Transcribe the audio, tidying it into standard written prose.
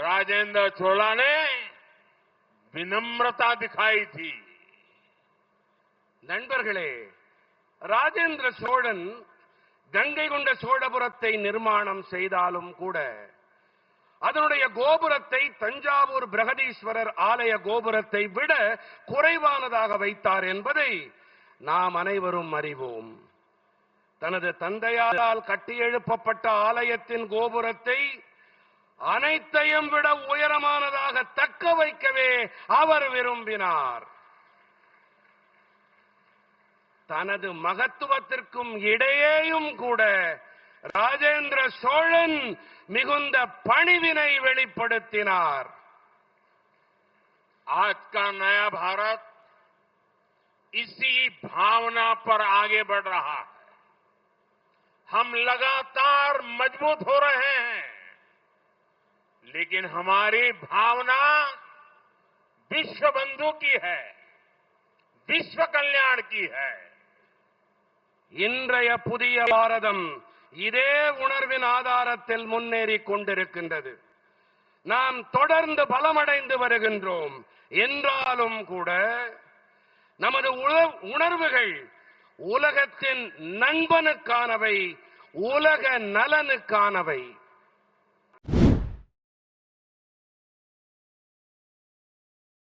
राजेंद्र चोला ने विनम्रता दिखाई थी। நண்பர்களே, ராஜேந்திர சோழன் கங்கை கொண்ட சோழபுரத்தை நிர்மாணம் செய்தாலும் கூட அதனுடைய கோபுரத்தை தஞ்சாவூர் பிரகதீஸ்வரர் ஆலய கோபுரத்தை விட குறைவானதாக வைத்தார் என்பதை நாம் அனைவரும் அறிவோம். தனது தந்தையாரால் கட்டியெழுப்பப்பட்ட ஆலயத்தின் கோபுரத்தை அனைத்தையும் விட உயரமானதாக தக்க வைக்கவே அவர் விரும்பினார். தனது மகத்துவத்திற்கும் இடையேயும் கூட ராஜேந்திர சோழன் மிகுந்த பணிவினை வெளிப்படுத்தினார். आज का नया भारत इसी भावना पर आगे बढ़ रहा है। हम लगातार मजबूत हो रहे हैं, लेकिन हमारी भावना विश्व बंधु की है, विश्व कल्याण की है। இன்றைய புதிய பாரதம் இதே உணர்வின் ஆதாரத்தில் முன்னேறிக் கொண்டிருக்கின்றது. நாம் தொடர்ந்து பலமடைந்து வருகின்றோம் என்றாலும் கூட நமது உணர்வுகள் உலகத்தின் நண்பனுக்கானவை, உலக நலனுக்கானவை.